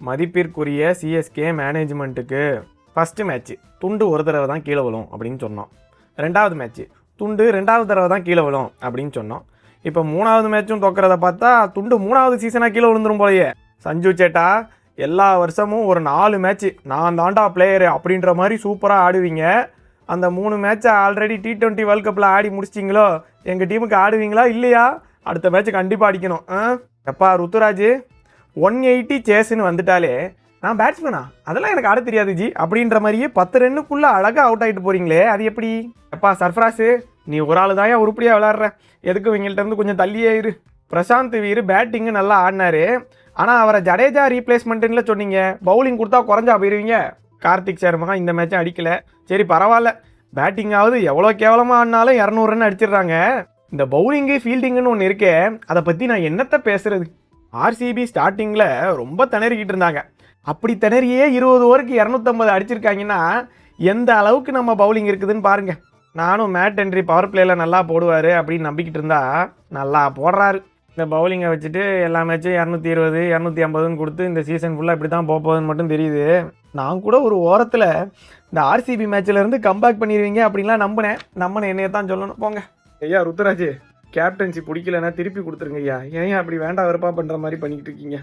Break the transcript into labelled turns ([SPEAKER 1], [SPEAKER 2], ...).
[SPEAKER 1] மதிப்பிற்குரிய CSK மேனேஜ்மெண்ட்டுக்கு first match துண்டு ஒரு தடவை தான் கீழே விழும் அப்படின்னு சொன்னோம். 2வது மேட்ச்சு துண்டு 2வது தடவை தான் கீழே விழும் அப்படின்னு சொன்னோம். இப்போ 3வது மேட்சும் தோக்கிறத பார்த்தா துண்டு 3வது சீசனாக கீழே விழுந்துரும் போலயே. சஞ்சு சேட்டா, எல்லா வருஷமும் ஒரு 4 மேட்ச்சு நான் தாண்டா பிளேயரு அப்படின்ற மாதிரி சூப்பராக ஆடுவீங்க. அந்த 3 மேட்ச்சை ஆல்ரெடி T20 வேர்ல்ட் கப்பில் ஆடி முடிச்சிட்டிங்களோ? எங்கள் டீமுக்கு ஆடுவீங்களா இல்லையா? அடுத்த மேட்ச்சு கண்டிப்பாக அடிக்கணும். எப்பா ருத்துராஜ், 180 சேஸுன்னு வந்துட்டாலே நான் பேட்ஸ்மேனா அதெல்லாம் எனக்கு ஆட தெரியாது ஜி அப்படின்ற மாதிரியே 10 ரன்னுக்குள்ளே அழகாக அவுட் ஆகிட்டு போகிறீங்களே, அது எப்படி? எப்பா சர்ஃப்ராஸு, நீ ஒரு ஆள் தான் உருப்படியாக விளாட்ற, எதுக்கு இவங்கள்ட்ட இருந்து கொஞ்சம் தள்ளியே இரு. பிரசாந்த் வீர் பேட்டிங்கு நல்லா ஆடினாரு, ஆனால் அவரை ஜடேஜா ரீப்ளேஸ்மெண்ட்டுன்னு சொன்னீங்க. பவுலிங் கொடுத்தா குறைஞ்சா போயிடுவீங்க. கார்த்திக் சர்மா இந்த மேட்சும் அடிக்கலை, சரி பரவாயில்ல. பேட்டிங்காவது எவ்வளோ கேவலமாக ஆடினாலும் 200 ரன் அடிச்சிடுறாங்க. இந்த பவுலிங்கு ஃபீல்டிங்குன்னு ஒன்று இருக்கே, அதை பற்றி நான் என்னத்தை பேசுறது? ஆர்சிபி ஸ்டார்டிங்கில் ரொம்ப திணறிக்கிட்டு இருந்தாங்க. அப்படி திணறியே 20 ஓவருக்கு 250 அடிச்சிருக்காங்கன்னா எந்த அளவுக்கு நம்ம பவுலிங் இருக்குதுன்னு பாருங்க. நானும் மேட் ஹென்ரி பவர் பிளேயில் நல்லா போடுவார் அப்படின்னு நம்பிக்கிட்டு இருந்தா நல்லா போடுறாரு. இந்த பவுலிங்கை வச்சுட்டு எல்லா மேட்சும் 220 250ன்னு கொடுத்து இந்த சீசன் ஃபுல்லாக இப்படி தான் போகுதுன்னு மட்டும் தெரியுது. நான் கூட ஒரு ஓரத்தில் இந்த ஆர்சிபி மேட்சில் இருந்து கம்பேக் பண்ணிடுவீங்க அப்படின்லாம் நம்பினேன் என்னைய தான் சொல்லணும். போங்க ஐயா ருத்துராஜ், கேப்டன்சி பிடிக்கலன்னா திருப்பி கொடுத்துருங்க ஐயா. ஏன் அப்படி வேண்டாம் வெறுப்பா பண்ணுற மாதிரி பண்ணிக்கிட்டு இருக்கீங்க?